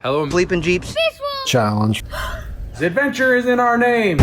Hello, BleepinJeep's challenge. The adventure is in our name.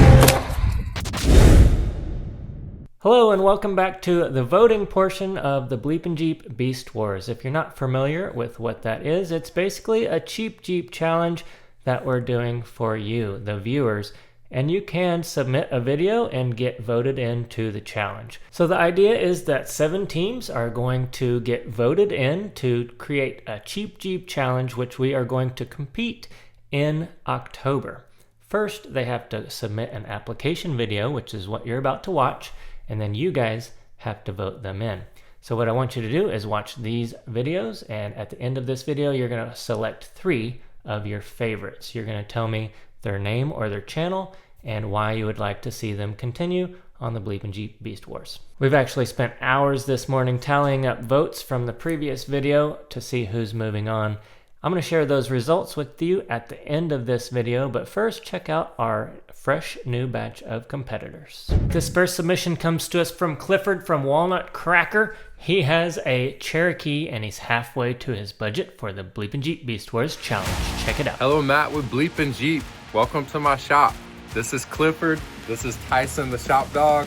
Hello and welcome back to the voting portion of the BleepinJeep Beast Wars. If you're not familiar with what that is, it's basically a cheap Jeep challenge that we're doing for you, the viewers. And you can submit a video and get voted into the challenge. So the idea is that 7 teams are going to get voted in to create a cheap Jeep challenge, which we are going to compete in October. First, they have to submit an application video, which is what you're about to watch, and then you guys have to vote them in. So what I want you to do is watch these videos, and at the end of this video, you're going to select 3 of your favorites. You're going to tell me their name or their channel and why you would like to see them continue on the BleepinJeep Beast Wars. We've actually spent hours this morning tallying up votes from the previous video to see who's moving on. I'm going to share those results with you at the end of this video, but first check out our fresh new batch of competitors. This first submission comes to us from Clifford from Walnut, Kracker. He has a Cherokee and he's halfway to his budget for the BleepinJeep Beast Wars challenge. Check it out. Hello, Matt with BleepinJeep. Welcome to my shop. This is Clifford. This is Tyson, the shop dog.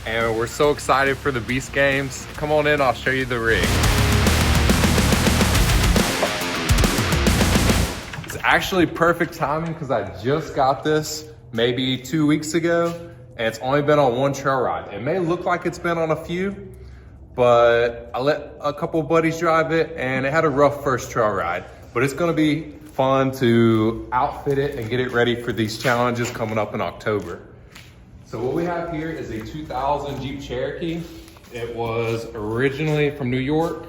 And we're so excited for the Beast Games. Come on in, I'll show you the rig. It's actually perfect timing because I just got this maybe 2 weeks ago, and it's only been on 1 trail ride. It may look like it's been on a few, but I let a couple buddies drive it and it had a rough first trail ride. But it's gonna be fun to outfit it and get it ready for these challenges coming up in October. So what we have here is a 2000 Jeep Cherokee. It was originally from New York,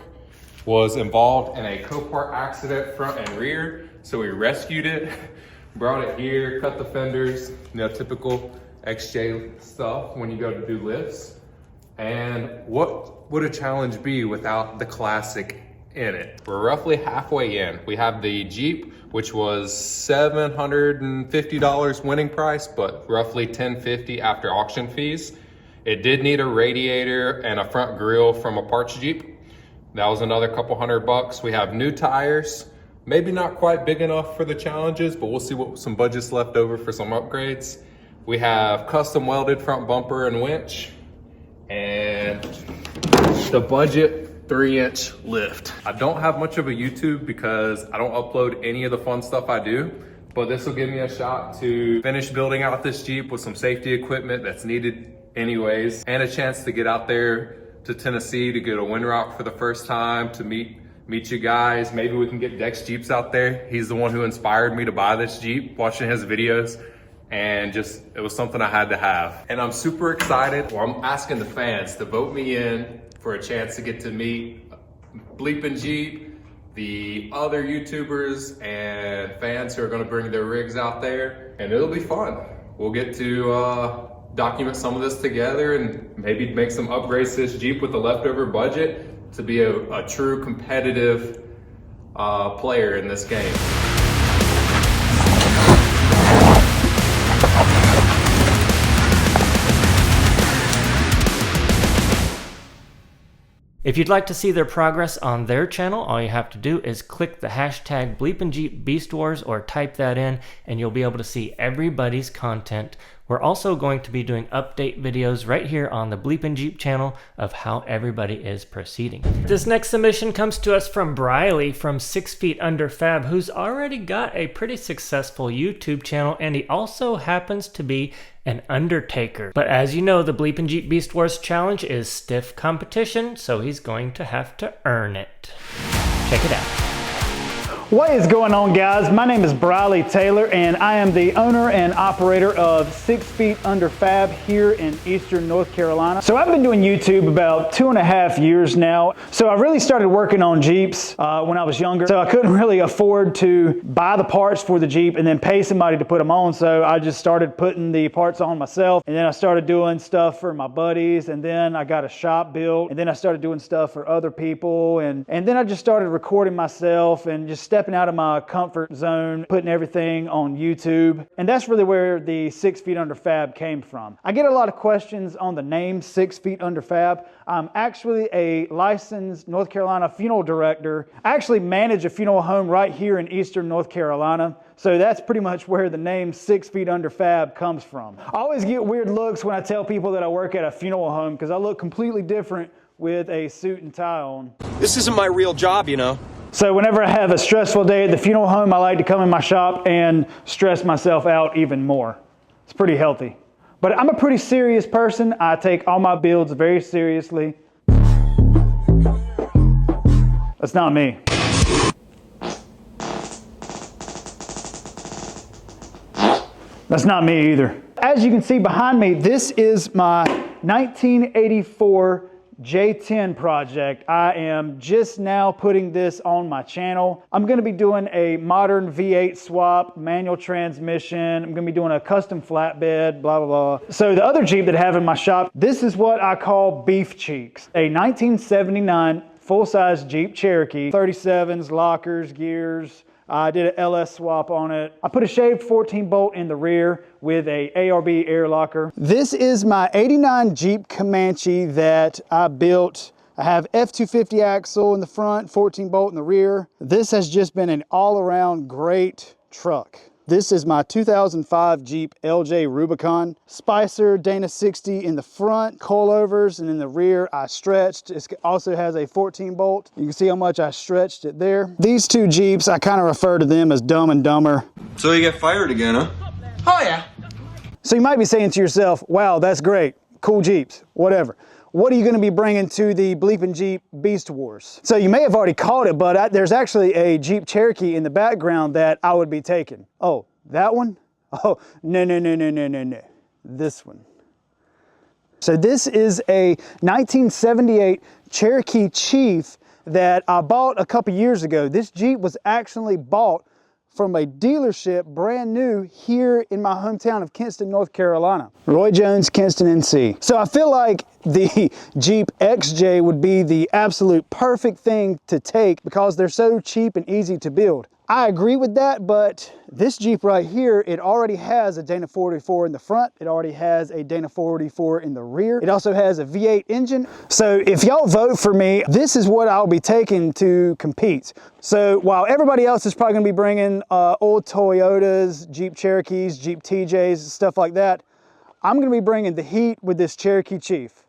was involved in a Copart accident front and rear. So we rescued it, brought it here, cut the fenders, you know, typical XJ stuff when you go to do lifts. And what would a challenge be without the classic in it? We're roughly halfway in. We have the Jeep, which was $750 winning price, but roughly $1,050 after auction fees. It did need a radiator and a front grille from a parts Jeep. That was another couple $100. We have new tires. Maybe not quite big enough for the challenges, but we'll see what some budget's left over for some upgrades. We have custom welded front bumper and winch, and the budget 3-inch lift. I don't have much of a YouTube because I don't upload any of the fun stuff I do, but this will give me a shot to finish building out this Jeep with some safety equipment that's needed anyways, and a chance to get out there to Tennessee to go to Windrock for the first time, to meet you guys. Maybe we can get Dex Jeeps out there. He's the one who inspired me to buy this Jeep, watching his videos, and just, it was something I had to have. And I'm super excited. Well, I'm asking the fans to vote me in for a chance to get to meet BleepinJeep, the other YouTubers and fans who are gonna bring their rigs out there, and it'll be fun. We'll get to document some of this together and maybe make some upgrades to this Jeep with the leftover budget to be a true competitive player in this game. If you'd like to see their progress on their channel, all you have to do is click the hashtag BleepinJeep Beast Wars or type that in and you'll be able to see everybody's content. We're also going to be doing update videos right here on the BleepinJeep channel of how everybody is proceeding. This next submission comes to us from Briley from 6 Feet Under Fab, who's already got a pretty successful YouTube channel, and he also happens to be an undertaker. But as you know, the BleepinJeep Beast Wars challenge is stiff competition, so he's going to have to earn it. Check it out. What is going on, guys? My name is Briley Taylor and I am the owner and operator of 6 Feet Under Fab here in Eastern North Carolina. So I've been doing YouTube about 2.5 years now. So I really started working on Jeeps when I was younger. So I couldn't really afford to buy the parts for the Jeep and then pay somebody to put them on. So I just started putting the parts on myself, and then I started doing stuff for my buddies, and then I got a shop built, and then I started doing stuff for other people, and then I just started recording myself and just stepping out of my comfort zone, putting everything on YouTube. And that's really where the 6 Feet Under Fab came from. I get a lot of questions on the name 6 Feet Under Fab. I'm actually a licensed North Carolina funeral director. I actually manage a funeral home right here in Eastern North Carolina. So that's pretty much where the name 6 Feet Under Fab comes from. I always get weird looks when I tell people that I work at a funeral home because I look completely different with a suit and tie on. This isn't my real job, you know. So whenever I have a stressful day at the funeral home, I like to come in my shop and stress myself out even more. It's pretty healthy. But I'm a pretty serious person. I take all my builds very seriously. That's not me. That's not me either. As you can see behind me, this is my 1984 J10 project. I am just now putting this on my channel. I'm going to be doing a modern V8 swap, manual transmission. I'm going to be doing a custom flatbed, blah, blah, blah. So the other Jeep that I have in my shop, this is what I call beef cheeks. A 1979 full-size Jeep Cherokee, 37s, lockers, gears. I did an LS swap on it. I put a shaved 14 bolt in the rear with a ARB air locker. This is my 89 Jeep Comanche that I built. I have F250 axle in the front, 14 bolt in the rear. This has just been an all-around great truck. This is my 2005 Jeep LJ Rubicon. Spicer Dana 60 in the front, coilovers, and in the rear I stretched. It also has a 14 bolt. You can see how much I stretched it there. These two Jeeps, I kind of refer to them as Dumb and Dumber. So you get fired again, huh? Oh yeah. So you might be saying to yourself, wow, that's great. Cool Jeeps, whatever. What are you going to be bringing to the Bleepin' Jeep Beast Wars? So you may have already caught it, but there's actually a Jeep Cherokee in the background that I would be taking. Oh, that one? Oh, no. This one. So this is a 1978 Cherokee Chief that I bought a couple years ago. This Jeep was actually bought from a dealership brand new here in my hometown of Kinston, North Carolina. Roy Jones, Kinston, NC. So I feel like the Jeep XJ would be the absolute perfect thing to take because they're so cheap and easy to build. I agree with that, but this Jeep right here, it already has a Dana 44 in the front. It already has a Dana 44 in the rear. It also has a V8 engine. So if y'all vote for me, this is what I'll be taking to compete. So while everybody else is probably gonna be bringing old Toyotas, Jeep Cherokees, Jeep TJs, stuff like that, I'm gonna be bringing the heat with this Cherokee Chief.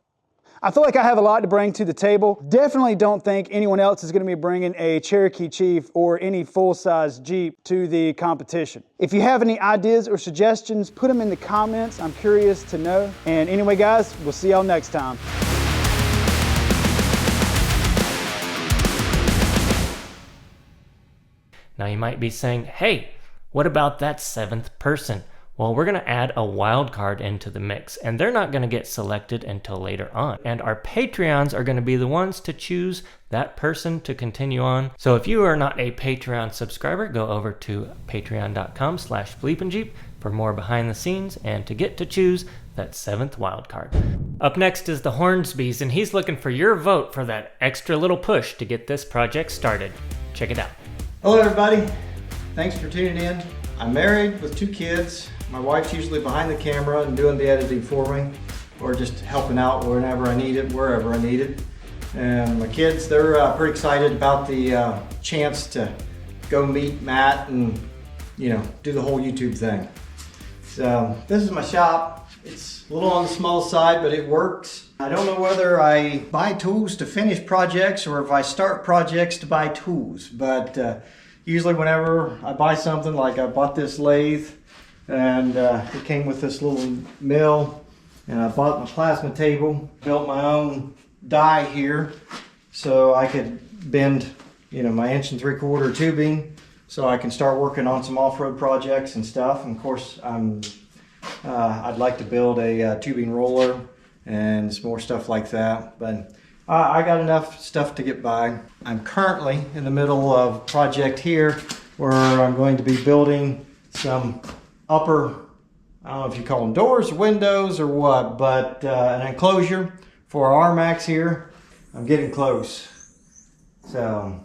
I feel like I have a lot to bring to the table. Definitely don't think anyone else is going to be bringing a Cherokee Chief or any full-size Jeep to the competition. If you have any ideas or suggestions, put them in the comments. I'm curious to know. And anyway, guys, we'll see y'all next time. Now you might be saying, hey, what about that 7th person? Well, we're going to add a wild card into the mix, and they're not going to get selected until later on. And our Patreons are going to be the ones to choose that person to continue on. So if you are not a Patreon subscriber, go over to patreon.com/BleepinJeep for more behind the scenes and to get to choose that 7th wild card. Up next is the Hornsbys, and he's looking for your vote for that extra little push to get this project started. Check it out. Hello everybody, thanks for tuning in. I'm married with 2 kids. My wife's usually behind the camera and doing the editing for me, or just helping out whenever I need it, wherever I need it. And my kids, they're pretty excited about the chance to go meet Matt and, you know, do the whole YouTube thing. So this is my shop. It's a little on the small side, but it works. I don't know whether I buy tools to finish projects or if I start projects to buy tools, but usually whenever I buy something, like I bought this lathe, and it came with this little mill, and I bought my plasma table, built my own die here so I could bend, you know, my 1 3/4 tubing so I can start working on some off-road projects and stuff. And of course, I'd like to build a tubing roller and some more stuff like that, but I got enough stuff to get by. I'm currently in the middle of a project here where I'm going to be building some upper, I don't know if you call them doors or windows or what, but an enclosure for our RMAX here. I'm getting close. So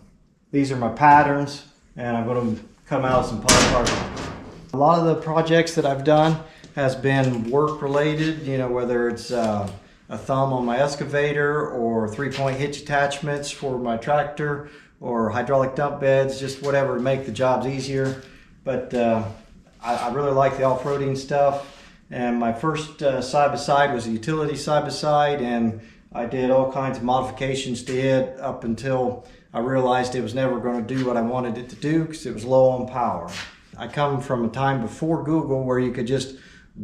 these are my patterns. and I'm going to come out some polycarbonate. A lot of the projects that I've done has been work related, you know, whether it's a thumb on my excavator or 3-point hitch attachments for my tractor or hydraulic dump beds, just whatever to make the jobs easier. But I really like the off-roading stuff. And my first side-by-side was a utility side-by-side, and I did all kinds of modifications to it up until I realized it was never going to do what I wanted it to do because it was low on power. I come from a time before Google where you could just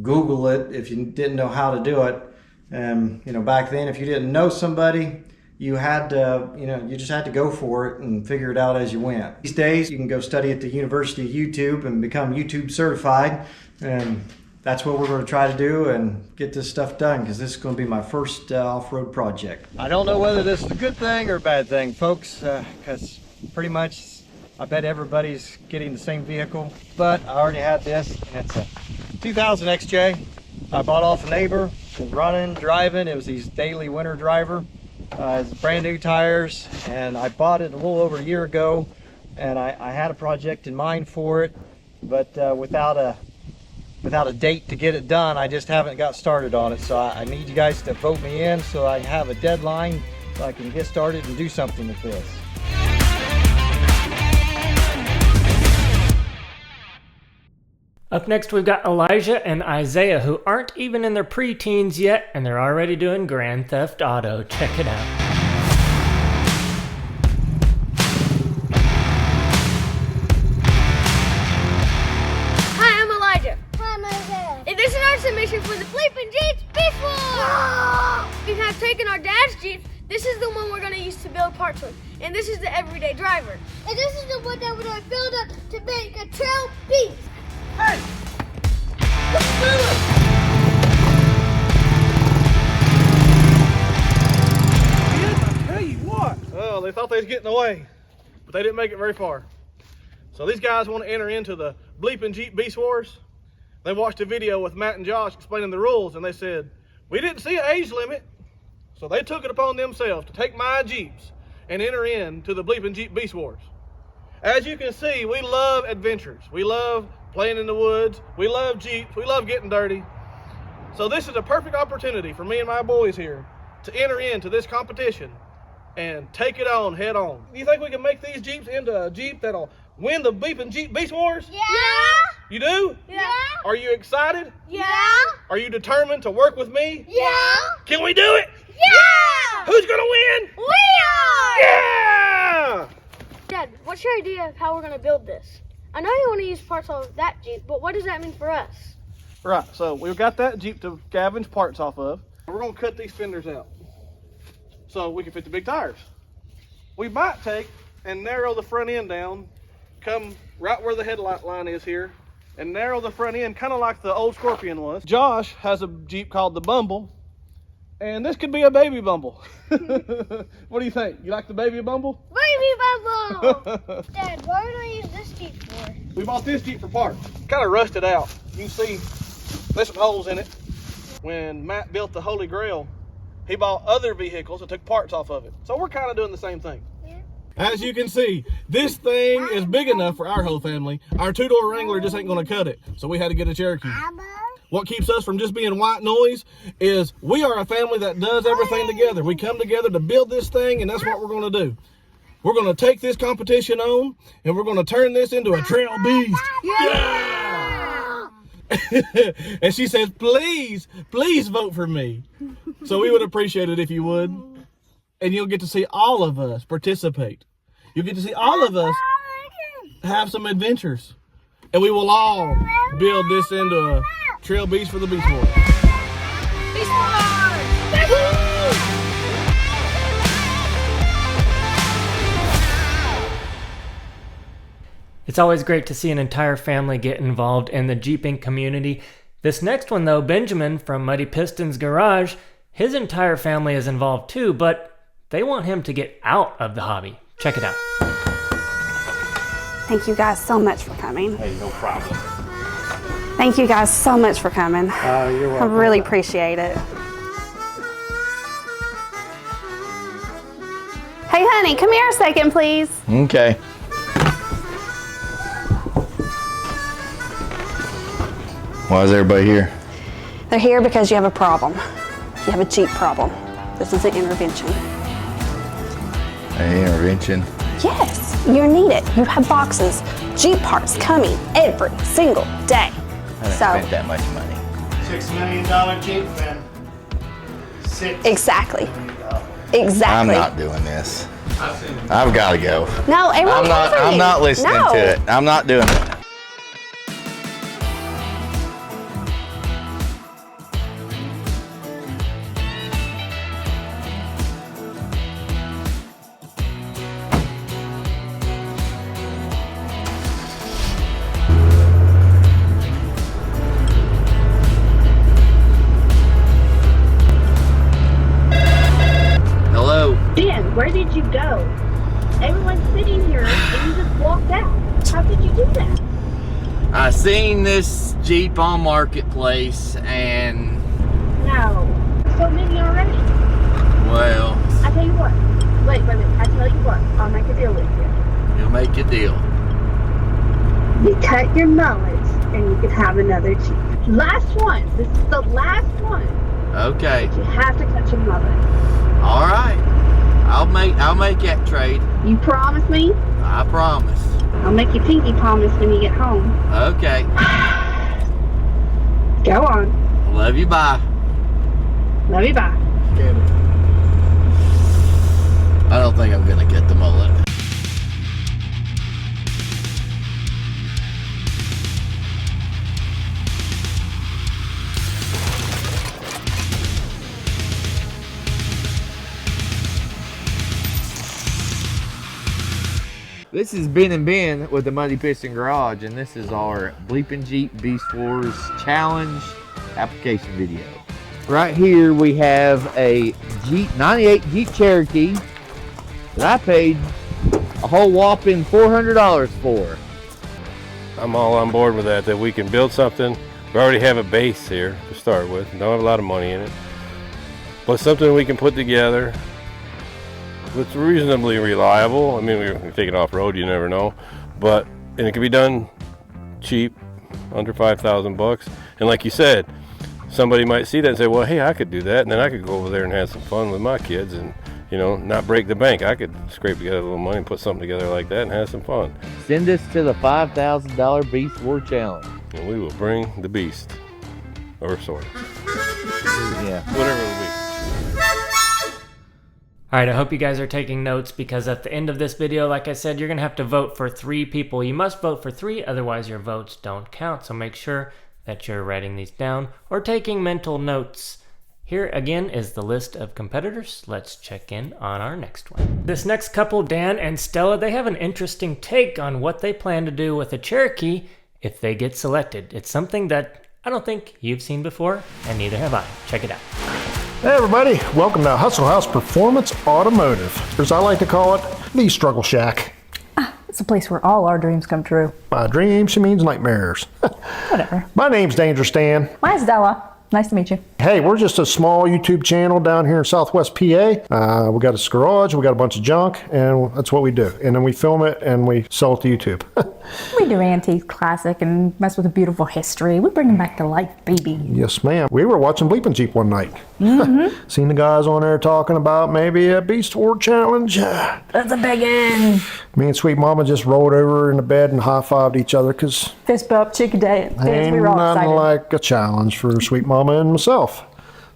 Google it if you didn't know how to do it. And you know, back then, if you didn't know somebody, you had to, you just had to go for it and figure it out as you went. These days, you can go study at the University of YouTube and become YouTube certified, and that's what we're going to try to do and get this stuff done, because this is going to be my first off-road project. I don't know whether this is a good thing or a bad thing, folks, because pretty much I bet everybody's getting the same vehicle, but I already had this, and it's a 2000 XJ. I bought off a neighbor, running, driving. It was his daily winter driver. It's brand new tires, and I bought it a little over a year ago, and I had a project in mind for it, but without a date to get it done, I just haven't got started on it. So I need you guys to vote me in so I have a deadline so I can get started and do something with this. Up next, we've got Elijah and Isaiah, who aren't even in their pre-teens yet, and they're already doing Grand Theft Auto. Check it out. Hi, I'm Elijah. Hi, I'm Isaiah. And this is our submission for the BleepinJeep's Beast Wars! We have taken our dad's Jeep. This is the one we're going to use to build parts with. And this is the everyday driver. And this is the one that we're going to build up to make a trail beast. Hey! Let's do it! I tell you what. Well, they thought they was getting away, but they didn't make it very far. So these guys want to enter into the BleepinJeep Beast Wars. They watched a video with Matt and Josh explaining the rules, and they said, we didn't see an age limit. So they took it upon themselves to take my Jeeps and enter into the BleepinJeep Beast Wars. As you can see, we love adventures. We love playing in the woods. We love Jeeps. We love getting dirty. So this is a perfect opportunity for me and my boys here to enter into this competition and take it on head on. Do you think we can make these Jeeps into a Jeep that'll win the BleepinJeep Beast Wars? Yeah! You do? Yeah! Are you excited? Yeah! Are you determined to work with me? Yeah! Can we do it? Yeah! Who's gonna win? We are! Yeah! Dad, what's your idea of how we're going to build this? I know you want to use parts of that Jeep, but what does that mean for us? Right, so we've got that Jeep to scavenge parts off of. We're gonna cut these fenders out so we can fit the big tires. We might take and narrow the front end down, come right where the headlight line is here, and narrow the front end kind of like the old Scorpion was. Josh has a Jeep called the Bumble, and this could be a baby Bumble. What do you think? You like the baby Bumble? Baby Bumble! Dad, what are we going to use this Jeep for? We bought this Jeep for parts. Kind of rusted out. You can see there's some holes in it. When Matt built the Holy Grail, he bought other vehicles and took parts off of it. So we're kind of doing the same thing. Yeah. As you can see, this thing is big enough for our whole family. Our two-door Wrangler just ain't gonna cut it. So we had to get a Cherokee. What keeps us from just being white noise is we are a family that does everything together. We come together to build this thing, and that's what we're gonna do. We're gonna take this competition on, and we're gonna turn this into a trail beast. Yeah! And she says, please, please vote for me. So we would appreciate it if you would. And you'll get to see all of us participate. You'll get to see all of us have some adventures. And we will all build this into a trail beast for the Beast Wars. Beast Wars! It's always great to see an entire family get involved in the Jeeping community. This next one, though, Benjamin from Muddy Pistons Garage, his entire family is involved too, but they want him to get out of the hobby. Check it out. Thank you guys so much for coming. Hey, no problem. Thank you guys so much for coming. You're welcome. I really appreciate it. Hey, honey, come here a second, please. Okay. Why is everybody here? They're here because you have a problem. You have a Jeep problem. This is an intervention. An intervention? Yes, you need it. You have boxes, Jeep parts coming every single day. I haven't spent that much money. $6 million Jeep then. Exactly. Exactly. I'm not doing this. I've got to go. No, everyone I'm not listening to it. I'm not doing it. Where did you go? Everyone's sitting here and you just walked out. How could you do that? I seen this Jeep on Marketplace and... No. So many already. Well... I tell you what. Wait. I tell you what. I'll make a deal with you. You'll make a deal. You cut your mullets and you can have another Jeep. Last one. This is the last one. Okay. But you have to cut your mullet. All right. I'll make that trade. You promise me? I promise. I'll make you pinky promise when you get home. Okay. Go on. Love you, bye. Love you, bye. I don't think I'm gonna get the mullet. This is Ben and Ben with the Muddy Piston Garage, and this is our Bleepin' Jeep Beast Wars Challenge application video. Right here we have a Jeep 98 Jeep Cherokee that I paid a whole whopping $400 for. I'm all on board with that we can build something. We already have a base here to start with. Don't have a lot of money in it, but something we can put together. It's reasonably reliable. I mean, we're taking off-road, you never know. And it can be done cheap, under 5,000 bucks. And like you said, somebody might see that and say, well, hey, I could do that. And then I could go over there and have some fun with my kids and, you know, not break the bank. I could scrape together a little money and put something together like that and have some fun. Send us to the $5,000 Beast War Challenge. And we will bring the beast. Or sword. Yeah. Whatever it will be. Alright, I hope you guys are taking notes because at the end of this video, like I said, you're going to have to vote for 3 people. You must vote for 3, otherwise your votes don't count. So make sure that you're writing these down or taking mental notes. Here again is the list of competitors. Let's check in on our next one. This next couple, Dan and Stella, they have an interesting take on what they plan to do with a Cherokee if they get selected. It's something that I don't think you've seen before, and neither have I. Check it out. Hey everybody, welcome to Hustle House Performance Automotive, or as I like to call it, the Struggle Shack. It's a place where all our dreams come true. By dreams, she means nightmares. Whatever. My name's Dangerous Dan. Mine's Della. Nice to meet you. Hey, we're just a small YouTube channel down here in Southwest PA. We got a garage, we got a bunch of junk, and that's what we do. And then we film it and we sell it to YouTube. We do antique, classic, and mess with a beautiful history. We bring them back to life, baby. Yes, ma'am. We were watching Bleepin' Jeep one night. Seen the guys on there talking about maybe a Beast War Challenge. That's a big one. Me and Sweet Mama just rolled over in the bed and high-fived each other because fist bump, chicken dance. Ain't We were all nothing excited. like a challenge for Sweet Mama and myself.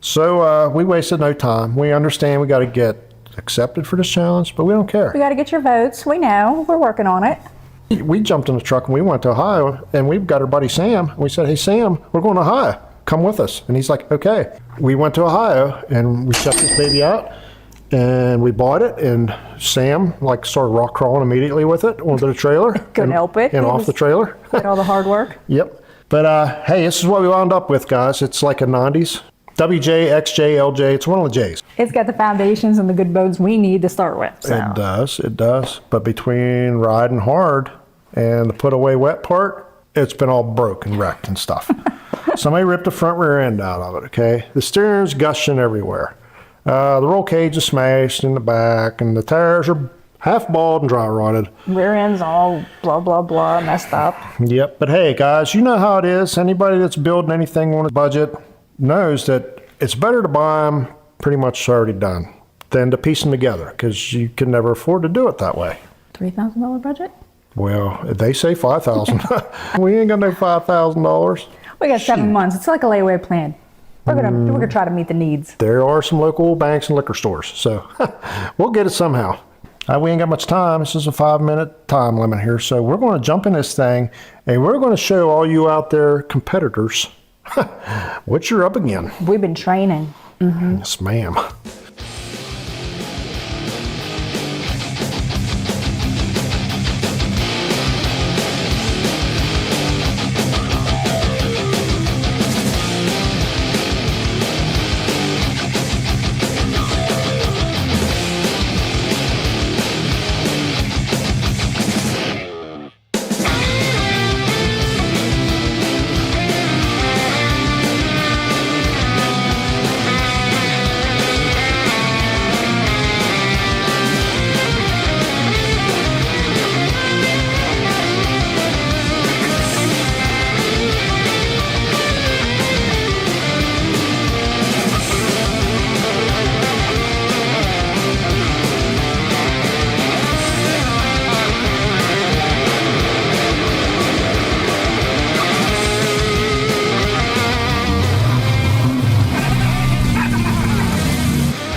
So we wasted no time. We understand we got to get accepted for this challenge, but we don't care. We got to get your votes. We know. We're working on it. We jumped in the truck and we went to Ohio, and we've got our buddy Sam. We said, hey, Sam, we're going to Ohio. Come with us. And he's like, okay. We went to Ohio, and we checked this baby out, and we bought it, and Sam started rock crawling immediately with it onto the trailer. Couldn't help it. And off the trailer. Did all the hard work. Yep. But hey, this is what we wound up with, guys. It's like a 90s. WJ, XJ, LJ, it's one of the J's. It's got the foundations and the good bones we need to start with. So. It does. But between riding hard and the put away wet part, it's been all broke and wrecked and stuff. Somebody ripped the front rear end out of it, okay? The steering's gushing everywhere. The roll cage is smashed in the back, and the tires are half bald and dry rotted. Rear end's all blah, blah, blah, messed up. Yep, but hey guys, you know how it is. Anybody that's building anything on a budget knows that it's better to buy them pretty much already done than to piece them together, because you can never afford to do it that way. $3,000 budget? Well, they say $5,000. We ain't got no $5,000. We got 7 months. It's like a layaway plan. We're gonna try to meet the needs. There are some local banks and liquor stores, so we'll get it somehow. We ain't got much time. This is a 5-minute time limit here, so we're going to jump in this thing, and we're going to show all you out there competitors what you're up again. We've been training. Yes, ma'am.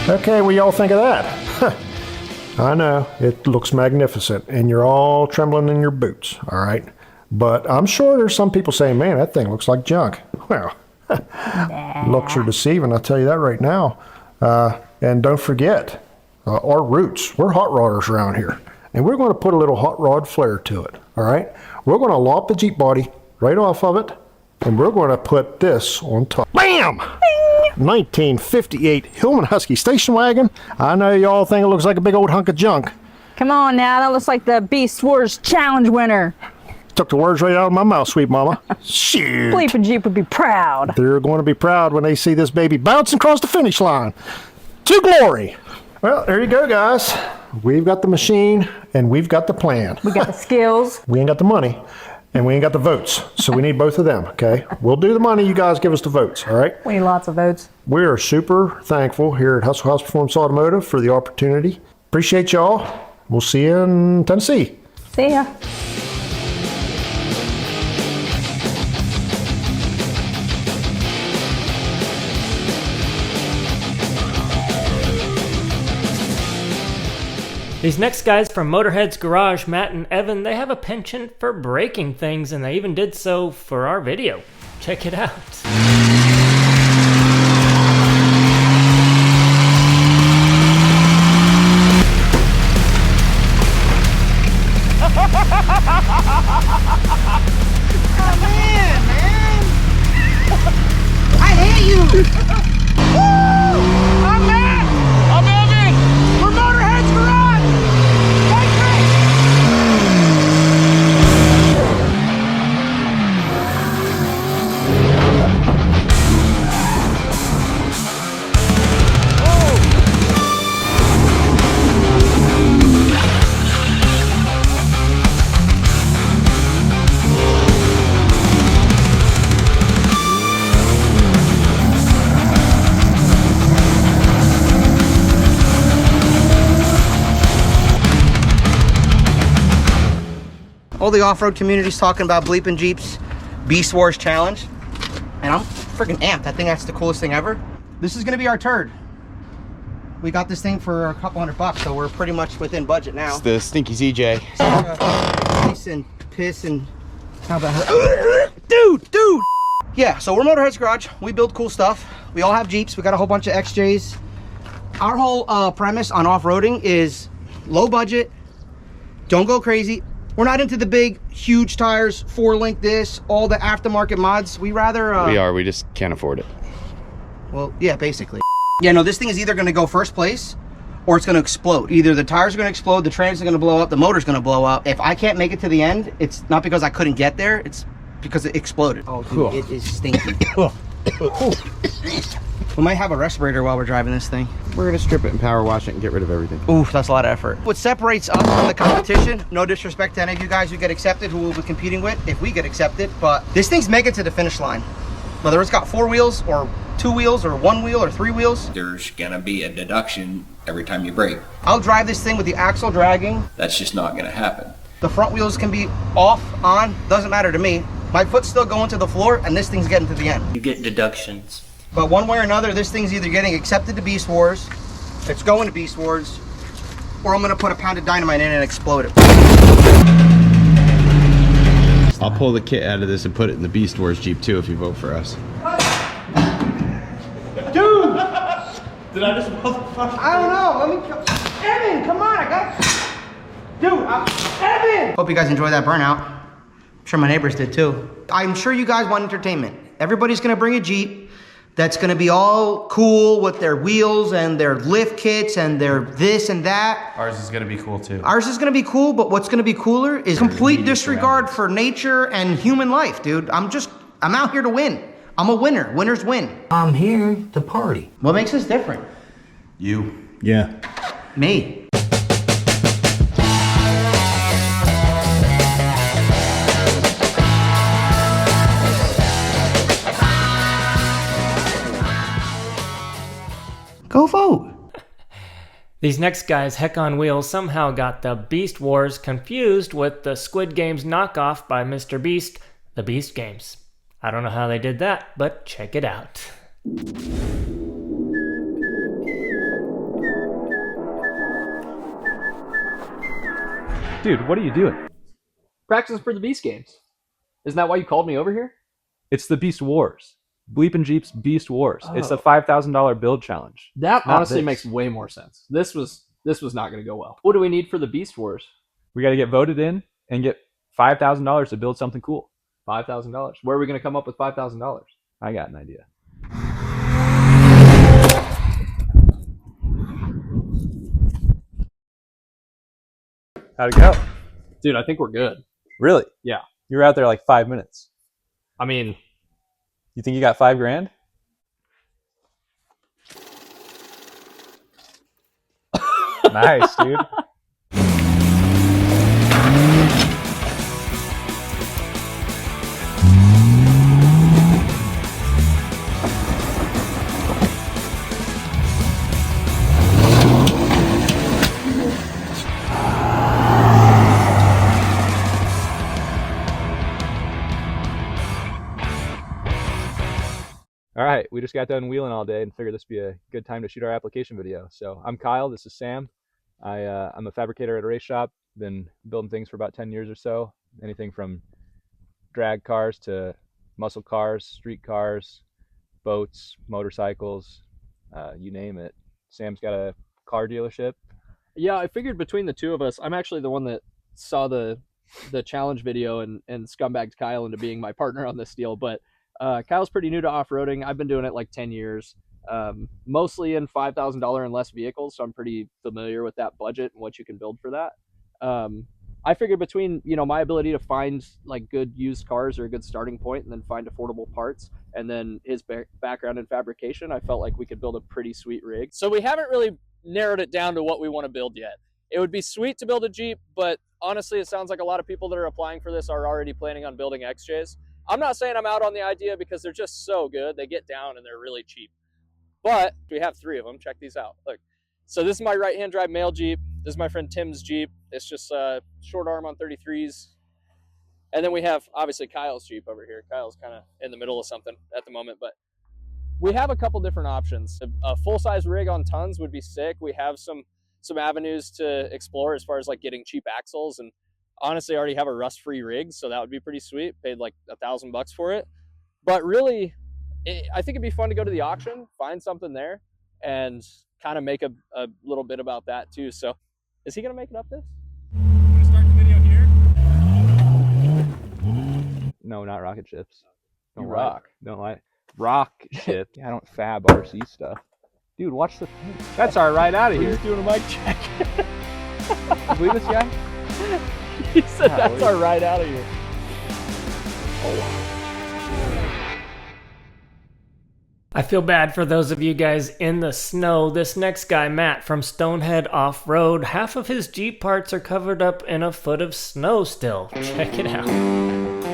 Okay, what y'all think of that? I know, it looks magnificent, and you're all trembling in your boots, all right? But I'm sure there's some people saying, man, that thing looks like junk. Well, looks are deceiving, I'll tell you that right now. And don't forget, our roots. We're hot rodders around here, and we're going to put a little hot rod flair to it, all right? We're going to lop the Jeep body right off of it, and we're going to put this on top. Bam! 1958 Hillman Husky station wagon. I know y'all think it looks like a big old hunk of junk. Come on now, that looks like the Beast Wars Challenge winner. Took the words right out of my mouth, sweet mama. Shoot. Bleepin' Jeep would be proud. They're going to be proud when they see this baby bouncing across the finish line. To glory. Well, there you go, guys. We've got the machine, and we've got the plan. We got the skills. We ain't got the money, and we ain't got the votes. So we need both of them, okay? We'll do the money, you guys give us the votes, all right? We need lots of votes. We are super thankful here at Hustle House Performance Automotive for the opportunity. Appreciate y'all. We'll see you in Tennessee. See ya. These next guys from Motorheadz Garage, Matt and Evan, they have a penchant for breaking things, and they even did so for our video. Check it out. Come in, man! I hate you! Woo! I'm Matt! I'm Evan! We're Motorheadz Garage! All the off-road community's talking about BleepinJeep's Beast Wars Challenge, and I'm freaking amped. I think that's the coolest thing ever. This is gonna be our turd. We got this thing for a couple $100, so we're pretty much within budget now. It's the stinky ZJ. Piss and piss and how about her? Dude! Yeah, so we're Motorheadz Garage. We build cool stuff. We all have Jeeps. We got a whole bunch of XJs. Our whole premise on off-roading is low budget, don't go crazy. We're not into the big, huge tires, 4-link this, all the aftermarket mods. We rather... we just can't afford it. Well, yeah, basically. Yeah, no, this thing is either going to go first place or it's going to explode. Either the tires are going to explode, the trans are going to blow up, the motor's going to blow up. If I can't make it to the end, it's not because I couldn't get there, it's because it exploded. Oh, dude, it is stinky. We might have a respirator while we're driving this thing. We're gonna strip it and power wash it and get rid of everything. Oof, that's a lot of effort. What separates us from the competition, no disrespect to any of you guys who get accepted, who we'll be competing with if we get accepted, but this thing's making it to the finish line. Whether it's got 4 wheels or 2 wheels or 1 wheel or 3 wheels. There's gonna be a deduction every time you brake. I'll drive this thing with the axle dragging. That's just not gonna happen. The front wheels can be off, on, doesn't matter to me. My foot's still going to the floor and this thing's getting to the end. You get deductions. But one way or another, this thing's either getting accepted to Beast Wars, it's going to Beast Wars, or I'm gonna put a pound of dynamite in and explode it. I'll pull the kit out of this and put it in the Beast Wars Jeep too if you vote for us. Dude! Did I just motherfucker? I don't know, let me Evan, come on, I got Dude, Evan! Hope you guys enjoyed that burnout. I'm sure my neighbors did too. I'm sure you guys want entertainment. Everybody's gonna bring a Jeep that's gonna be all cool with their wheels and their lift kits and their this and that. Ours is gonna be cool too. Ours is gonna be cool, but what's gonna be cooler is complete disregard for nature and human life, dude. I'm out here to win. I'm a winner. Winners win. I'm here to party. What makes us different? You. Yeah. Me. Go vote. These next guys, Heck on Wheels, somehow got the Beast Wars confused with the Squid Games knockoff by Mr. Beast, the Beast Games. I don't know how they did that, but check it out. Dude, what are you doing? Practicing for the Beast Games. Isn't that why you called me over here? It's the Beast Wars. BleepinJeep's Beast Wars. Oh. It's the $5,000 build challenge. That Not honestly this. makes way more sense. This was not going to go well. What do we need for the Beast Wars? We got to get voted in and get $5,000 to build something cool. $5,000. Where are we going to come up with $5,000? I got an idea. How'd it go? Dude, I think we're good. Really? Yeah. You were out there like 5 minutes. I mean, you think you got $5 grand? Nice, dude. All right, we just got done wheeling all day and figured this would be a good time to shoot our application video. So I'm Kyle, this is Sam. I'm a fabricator at a race shop. Been building things for about 10 years or so. Anything from drag cars to muscle cars, street cars, boats, motorcycles, you name it. Sam's got a car dealership. yeah, I figured between the two of us, I'm actually the one that saw the challenge video and scumbagged Kyle into being my partner on this deal. But Kyle's pretty new to off-roading. I've been doing it like 10 years, mostly in $5,000 and less vehicles. So I'm pretty familiar with that budget and what you can build for that. I figured between, my ability to find like good used cars or a good starting point and then find affordable parts, and then his background in fabrication, I felt like we could build a pretty sweet rig. So we haven't really narrowed it down to what we want to build yet. It would be sweet to build a Jeep, but honestly, it sounds like a lot of people that are applying for this are already planning on building XJs. I'm not saying I'm out on the idea because they're just so good. They get down and they're really cheap. But we have 3 of them. Check these out. Look. So this is my right-hand drive male Jeep. This is my friend Tim's Jeep. It's just a short arm on 33s. And then we have, obviously, Kyle's Jeep over here. Kyle's kind of in the middle of something at the moment. But we have a couple different options. A full-size rig on tons would be sick. We have some avenues to explore as far as like getting cheap axles. And honestly, I already have a rust-free rig, so that would be pretty sweet. Paid like $1,000 for it. But really, I think it'd be fun to go to the auction, find something there, and kind of make a little bit about that too. So is he gonna make it up this? I'm gonna start the video here. No, not rocket ships. You rock. Don't lie. Rock ship. I don't fab RC stuff. Dude, watch the thing. That's our ride out of here. He's doing a mic check. You believe this guy? He said that's our ride out of here. Oh. I feel bad for those of you guys in the snow. This next guy, Matt from Stonehead Off-Road, half of his Jeep parts are covered up in a foot of snow still. Check it out.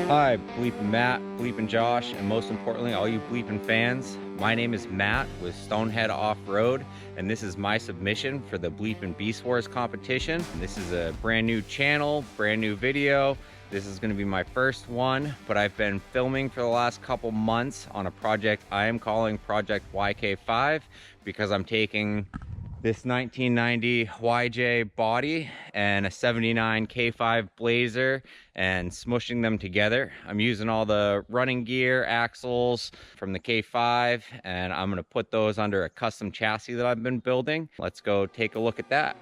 Hi, Bleepin' Matt, Bleepin' Josh, and most importantly, all you Bleepin' fans. My name is Matt with Stonehead Off-Road, and this is my submission for the Bleepin' Beast Wars competition. This is a brand new channel, brand new video. This is gonna be my first one, but I've been filming for the last couple months on a project I am calling Project YK5 because I'm taking this 1990 YJ body and a 79 K5 Blazer and smushing them together. I'm using all the running gear, axles from the K5, and I'm gonna put those under a custom chassis that I've been building. Let's go take a look at that.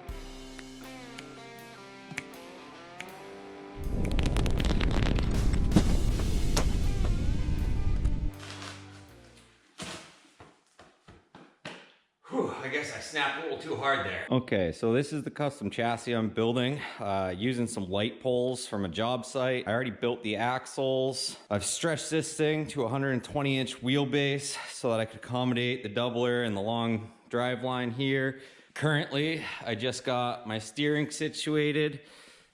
I guess I snapped a little too hard there. Okay, so this is the custom chassis I'm building using some light poles from a job site. I already built the axles. I've stretched this thing to a 120-inch wheelbase so that I could accommodate the doubler and the long drive line here. Currently, I just got my steering situated.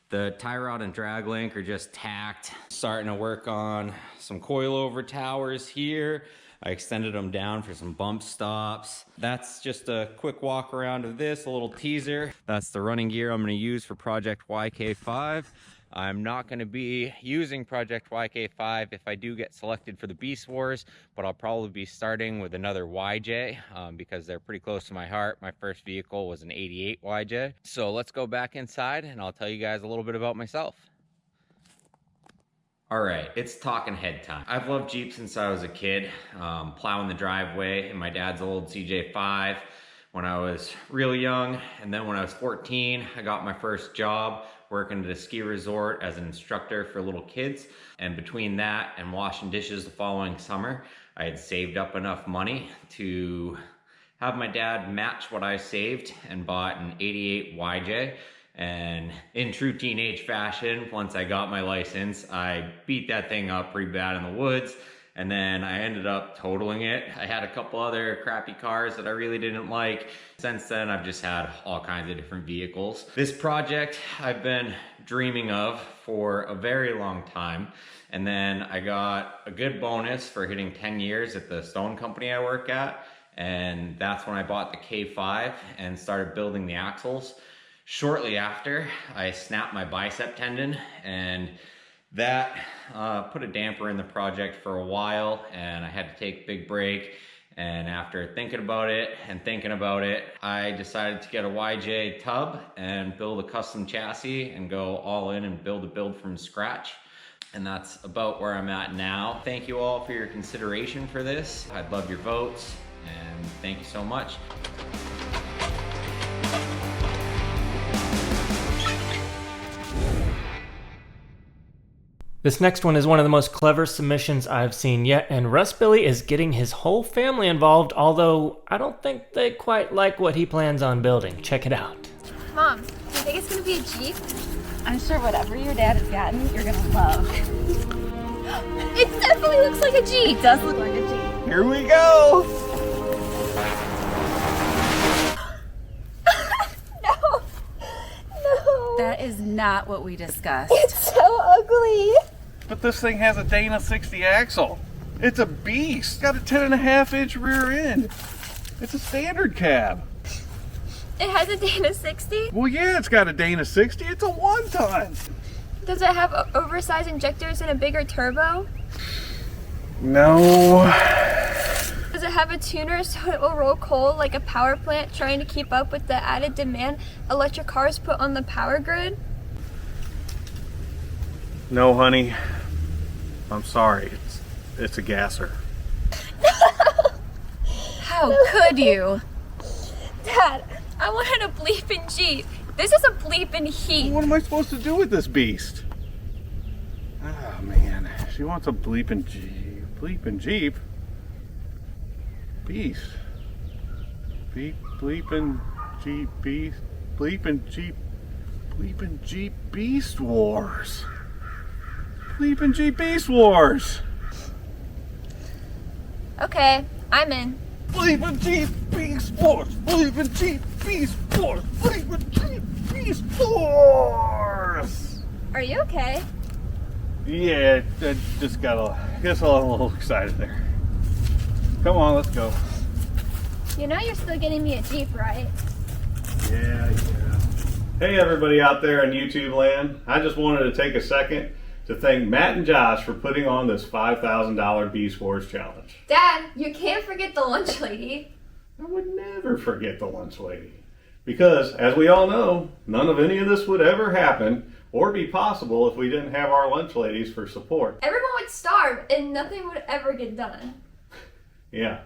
The tie rod and drag link are just tacked. Starting to work on some coilover towers here. I extended them down for some bump stops. That's just a quick walk around of this, a little teaser. That's the running gear I'm gonna use for Project YK5. I'm not gonna be using Project YK5 if I do get selected for the Beast Wars, but I'll probably be starting with another YJ because they're pretty close to my heart. My first vehicle was an 88 YJ. So let's go back inside and I'll tell you guys a little bit about myself. All right, it's talking head time. I've loved Jeep since I was a kid, plowing the driveway in my dad's old CJ5 when I was real young. And then when I was 14, I got my first job working at a ski resort as an instructor for little kids. And between that and washing dishes the following summer, I had saved up enough money to have my dad match what I saved and bought an 88 YJ. And in true teenage fashion, once I got my license, I beat that thing up pretty bad in the woods. And then I ended up totaling it. I had a couple other crappy cars that I really didn't like. Since then, I've just had all kinds of different vehicles. This project I've been dreaming of for a very long time. And then I got a good bonus for hitting 10 years at the stone company I work at. And that's when I bought the K5 and started building the axles. Shortly after, I snapped my bicep tendon, and that put a damper in the project for a while, and I had to take a big break. And after thinking about it, I decided to get a YJ tub and build a custom chassis and go all in and build a build from scratch. And that's about where I'm at now. Thank you all for your consideration for this. I'd love your votes, and thank you so much. This next one is one of the most clever submissions I've seen yet, and Rustbilly is getting his whole family involved, although I don't think they quite like what he plans on building. Check it out. Mom, do you think it's gonna be a Jeep? I'm sure whatever your dad has gotten, you're gonna love. It definitely looks like a Jeep. It does look like a Jeep. Here we go! No. That is not what we discussed. It's so ugly. But this thing has a Dana 60 axle. It's a beast. It's got a 10.5-inch rear end. It's a standard cab. It has a Dana 60? Well, yeah, it's got a Dana 60. It's a 1-ton. Does it have oversized injectors and a bigger turbo? No. Does it have a tuner so it will roll coal like a power plant trying to keep up with the added demand electric cars put on the power grid? No, honey. I'm sorry. It's a gasser. How could you? Dad, I wanted a bleepin' Jeep. This is a bleepin' Heat. What am I supposed to do with this beast? Oh, man. She wants a bleepin' Jeep. Bleepin' Jeep? Beast. Bleepin' Jeep Beast. Bleepin' Jeep. Bleepin' Jeep Beast Wars. Bleepin' Jeep Beast Wars. Okay, I'm in. BleepinJeep's Beast Wars! BleepinJeep's Beast Wars! BleepinJeep's Beast Wars! Are you okay? Yeah, I just got a little excited there. Come on, let's go. You know you're still getting me a Jeep, right? Yeah. Hey everybody out there in YouTube land. I just wanted to take a second to thank Matt and Josh for putting on this $5,000 Beast Wars challenge. Dad, you can't forget the lunch lady. I would never forget the lunch lady. Because, as we all know, none of any of this would ever happen or be possible if we didn't have our lunch ladies for support. Everyone would starve and nothing would ever get done. Yeah.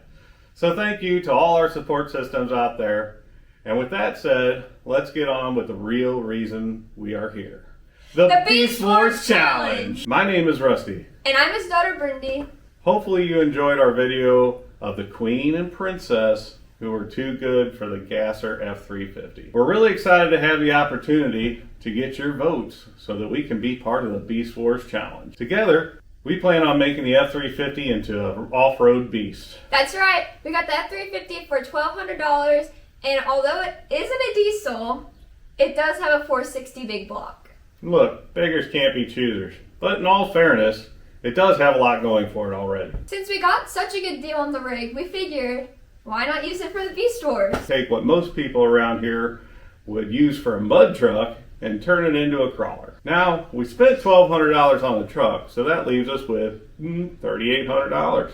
So thank you to all our support systems out there. And with that said, let's get on with the real reason we are here. The Beast Wars Challenge! My name is Rusty. And I'm his daughter, Brindy. Hopefully you enjoyed our video of the Queen and Princess who were too good for the Gasser F350. We're really excited to have the opportunity to get your votes so that we can be part of the Beast Wars Challenge. Together, we plan on making the F350 into an off-road beast. That's right. We got the F350 for $1,200, and although it isn't a diesel, it does have a 460 big block. Look, beggars can't be choosers. But in all fairness, it does have a lot going for it already. Since we got such a good deal on the rig, we figured, why not use it for the Beast Wars? Take what most people around here would use for a mud truck and turn it into a crawler. Now, we spent $1,200 on the truck, so that leaves us with $3,800.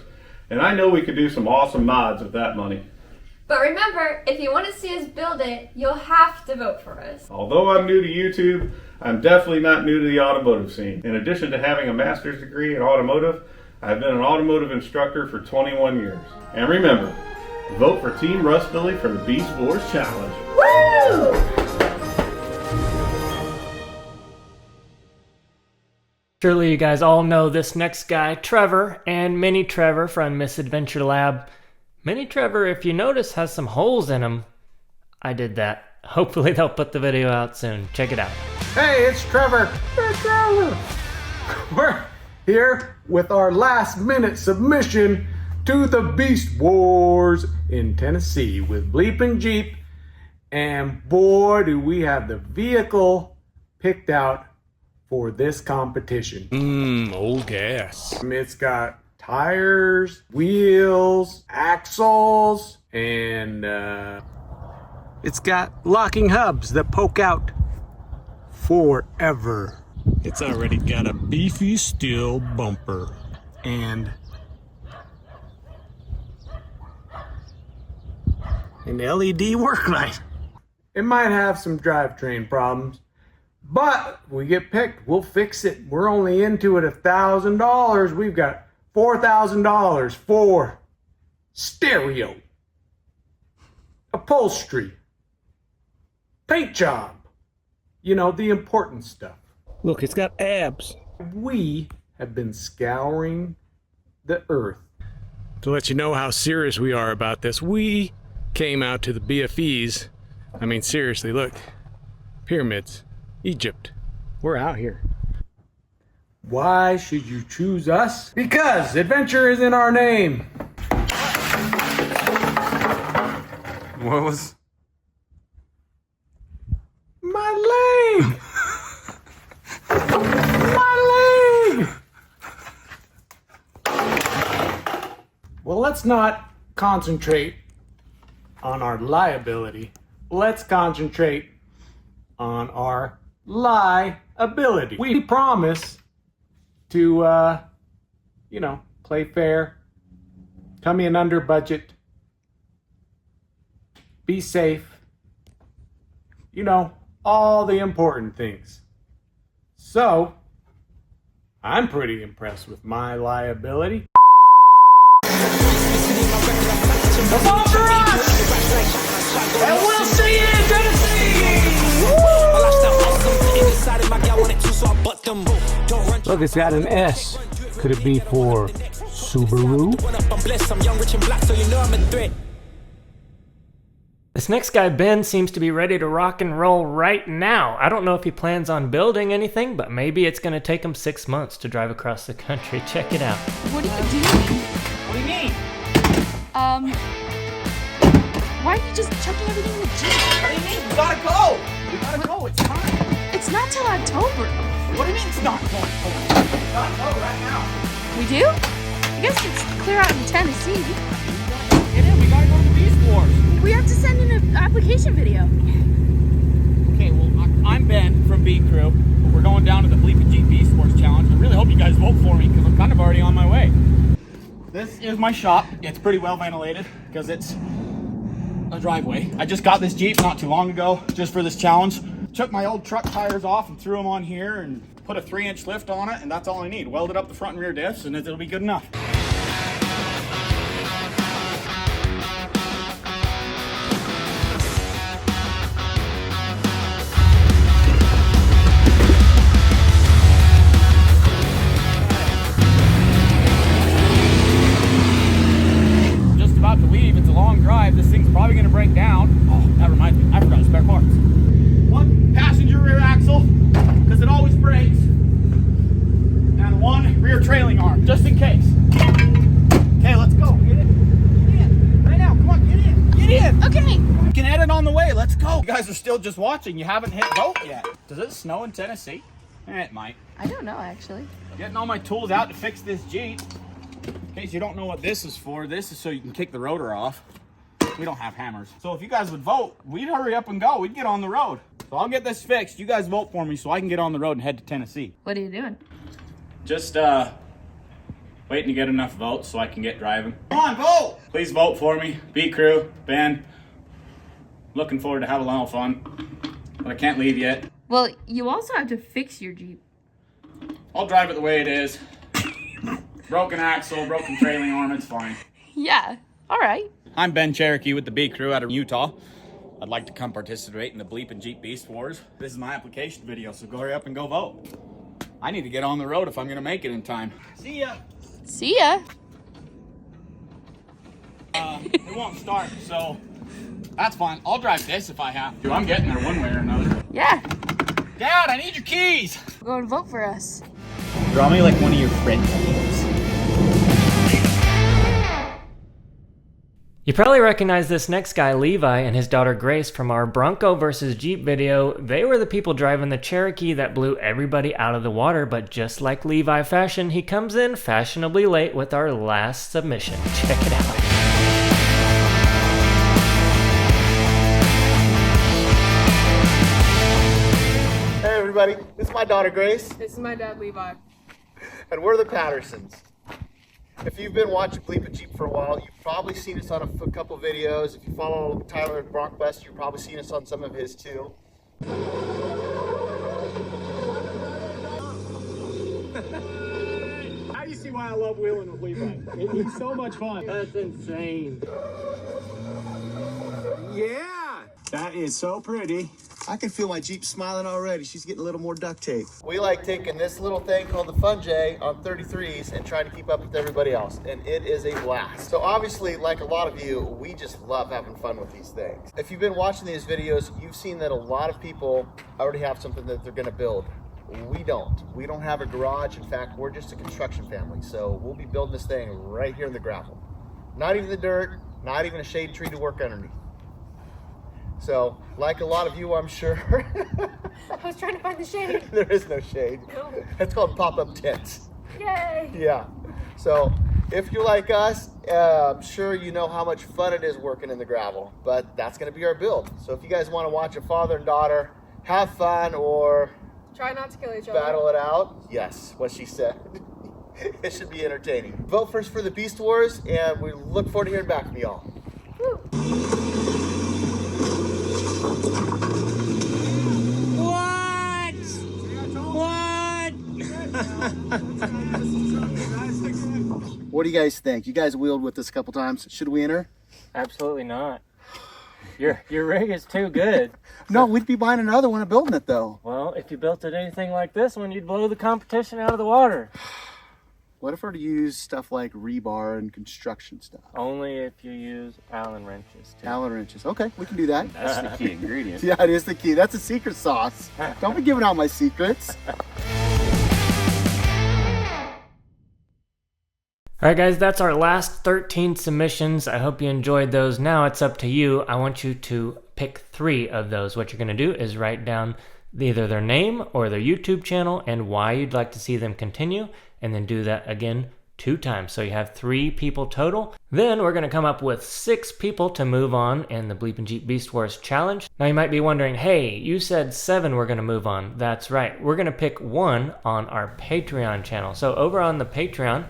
And I know we could do some awesome mods with that money. But remember, if you want to see us build it, you'll have to vote for us. Although I'm new to YouTube, I'm definitely not new to the automotive scene. In addition to having a master's degree in automotive, I've been an automotive instructor for 21 years. And remember, vote for Team Rustbilly for the Beast Wars Challenge. Woo! Surely you guys all know this next guy, Trevor, and Mini Trevor from Misadventure Lab. Mini Trevor, if you notice, has some holes in him. I did that. Hopefully they'll put the video out soon. Check it out. Hey, it's Trevor. Hey, Trevor. We're here with our last minute submission to the Beast Wars in Tennessee with BleepinJeep. And boy, do we have the vehicle picked out for this competition. Old gas. It's got tires, wheels, axles, and it's got locking hubs that poke out forever. It's already got a beefy steel bumper. And an LED work light. It might have some drivetrain problems, but if we get picked, we'll fix it. We're only into it $1,000. We've got $4,000 for stereo, upholstery, paint job, you know, the important stuff. Look, it's got abs. We have been scouring the earth. To let you know how serious we are about this, we came out to the BFEs. I mean, seriously, look. Pyramids, Egypt. We're out here. Why should you choose us? Because adventure is in our name. What was? My leg! My leg! Well, let's not concentrate on our liability. Let's concentrate on our liability. We promise to, you know, play fair, come in under budget, be safe, you know, all the important things. So, I'm pretty impressed with my liability. Vote for us! And we'll see you in Tennessee! Look, it's got an S. Could it be for Subaru? This next guy, Ben, seems to be ready to rock and roll right now. I don't know if he plans on building anything, but maybe it's going to take him 6 months to drive across the country. Check it out. What are you doing? What do you mean? Why are you just chucking everything in the Jeep? What do you mean? We gotta go! We gotta go, it's time. It's not till October. What do you mean it's not till October? We gotta go right now. We do? I guess it's clear out in Tennessee. Get in, we gotta go to the Beast Wars. We have to send in an application video. Okay, well, I'm Ben from B Crew. We're going down to the BleepinJeep Beast Wars Challenge. I really hope you guys vote for me because I'm kind of already on my way. This is my shop. It's pretty well ventilated because it's a driveway. I just got this Jeep not too long ago just for this challenge. Took my old truck tires off and threw them on here and put a 3-inch lift on it, and that's all I need. Welded up the front and rear diffs and it'll be good enough. Just about to leave. It's a long drive. This thing's probably gonna break down. Oh, that reminds me, I forgot spare parts. One passenger rear axle, because it always breaks, and one rear trailing arm, just in case. Okay, let's go. Get in. Get in. Right now, come on, get in. Get in. Okay. We can edit on the way. Let's go. You guys are still just watching. You haven't hit vote yet. Does it snow in Tennessee? It might. I don't know, actually. Getting all my tools out to fix this Jeep. In case you don't know what this is for, this is so you can kick the rotor off. We don't have hammers. So if you guys would vote, we'd hurry up and go. We'd get on the road. So I'll get this fixed. You guys vote for me so I can get on the road and head to Tennessee. What are you doing? Just waiting to get enough votes so I can get driving. Come on, vote! Please vote for me. B Crew, Ben. Looking forward to having a lot of fun. But I can't leave yet. Well, you also have to fix your Jeep. I'll drive it the way it is. Broken axle, broken trailing arm, it's fine. Yeah, all right. I'm Ben Cherokee with the B Crew out of Utah. I'd like to come participate in the BleepinJeep Beast Wars. This is my application video, so go hurry up and go vote. I need to get on the road if I'm gonna make it in time. See ya. See ya. It won't start, so that's fine. I'll drive this if I have to. I'm getting there one way or another. Yeah. Dad, I need your keys. Go and vote for us. Draw me like one of your friends. You probably recognize this next guy, Levi, and his daughter Grace from our Bronco versus Jeep video. They were the people driving the Cherokee that blew everybody out of the water, but just like Levi fashion, he comes in fashionably late with our last submission. Check it out. Hey everybody, this is my daughter Grace. This is my dad, Levi. And we're the Pattersons. If you've been watching BleepinJeep for a while, you've probably seen us on a couple videos. If you follow Tyler and Bronkbust, you've probably seen us on some of his too. Now you see why I love wheeling with Levi. He's so much fun. That's insane. Yeah! That is so pretty. I can feel my Jeep smiling already. She's getting a little more duct tape. We like taking this little thing called the Fun J on 33s and trying to keep up with everybody else, and it is a blast. So obviously, like a lot of you, we just love having fun with these things. If you've been watching these videos, you've seen that a lot of people already have something that they're gonna build. We don't. We don't have a garage. In fact, we're just a construction family. So we'll be building this thing right here in the gravel. Not even the dirt, not even a shade tree to work underneath. So, like a lot of you, I'm sure. I was trying to find the shade. There is no shade. No. It's called pop-up tents. Yay! Yeah. So, if you're like us, I'm sure you know how much fun it is working in the gravel. But that's going to be our build. So, if you guys want to watch a father and daughter have fun or Try not to kill each other. battle it out, yes, what she said. It should be entertaining. Vote first for the Beast Wars, and we look forward to hearing back from y'all. What do you guys think? You guys wheeled with this a couple times. Should we enter? Absolutely not. Your rig is too good. No, we'd be buying another one and building it though. Well, if you built it anything like this one, you'd blow the competition out of the water. What if we're to use stuff like rebar and construction stuff? Only if you use Allen wrenches. Too. Allen wrenches. Okay, we can do that. That's the key ingredient. Yeah, it is the key. That's a secret sauce. Don't be giving out my secrets. All right, guys, that's our last 13 submissions. I hope you enjoyed those. Now it's up to you. I want you to pick 3 of those. What you're going to do is write down either their name or their YouTube channel and why you'd like to see them continue, and then do that again 2 times. So you have 3 people total. Then we're going to come up with 6 people to move on in the Bleepin' Jeep Beast Wars Challenge. Now you might be wondering, hey, you said 7 we're going to move on. That's right. We're going to pick 1 on our Patreon channel. So over on the Patreon,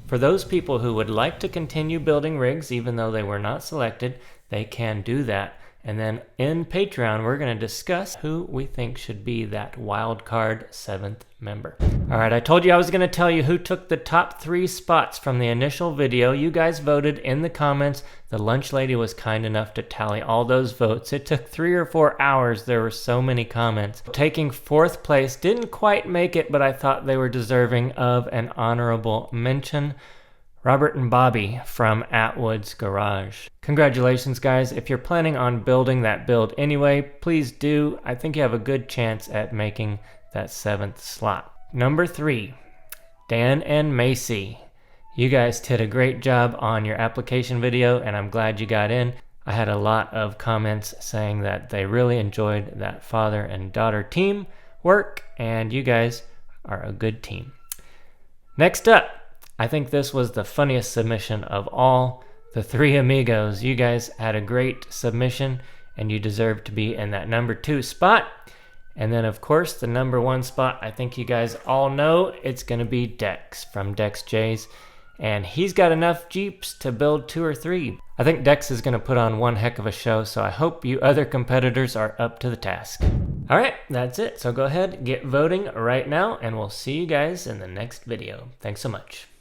for those people who would like to continue building rigs even though they were not selected, they can do that. And then in Patreon, we're going to discuss who we think should be that wild card 7th member. All right, I told you I was going to tell you who took the top 3 spots from the initial video. You guys voted in the comments. The lunch lady was kind enough to tally all those votes. It took 3 or 4 hours. There were so many comments. Taking 4th place, didn't quite make it, but I thought they were deserving of an honorable mention. Robert and Bobby from Atwood's Garage. Congratulations, guys. If you're planning on building that build anyway, please do. I think you have a good chance at making that 7th slot. Number 3, Dan and Macy. You guys did a great job on your application video, and I'm glad you got in. I had a lot of comments saying that they really enjoyed that father and daughter team work, and you guys are a good team. Next up, I think this was the funniest submission of all. The 3 amigos. You guys had a great submission, and you deserve to be in that number 2 spot. And then, of course, the number 1 spot, I think you guys all know, it's going to be Dex from Dex J's. And he's got enough Jeeps to build 2 or 3. I think Dex is going to put on one heck of a show, so I hope you other competitors are up to the task. All right, that's it. So go ahead, get voting right now, and we'll see you guys in the next video. Thanks so much.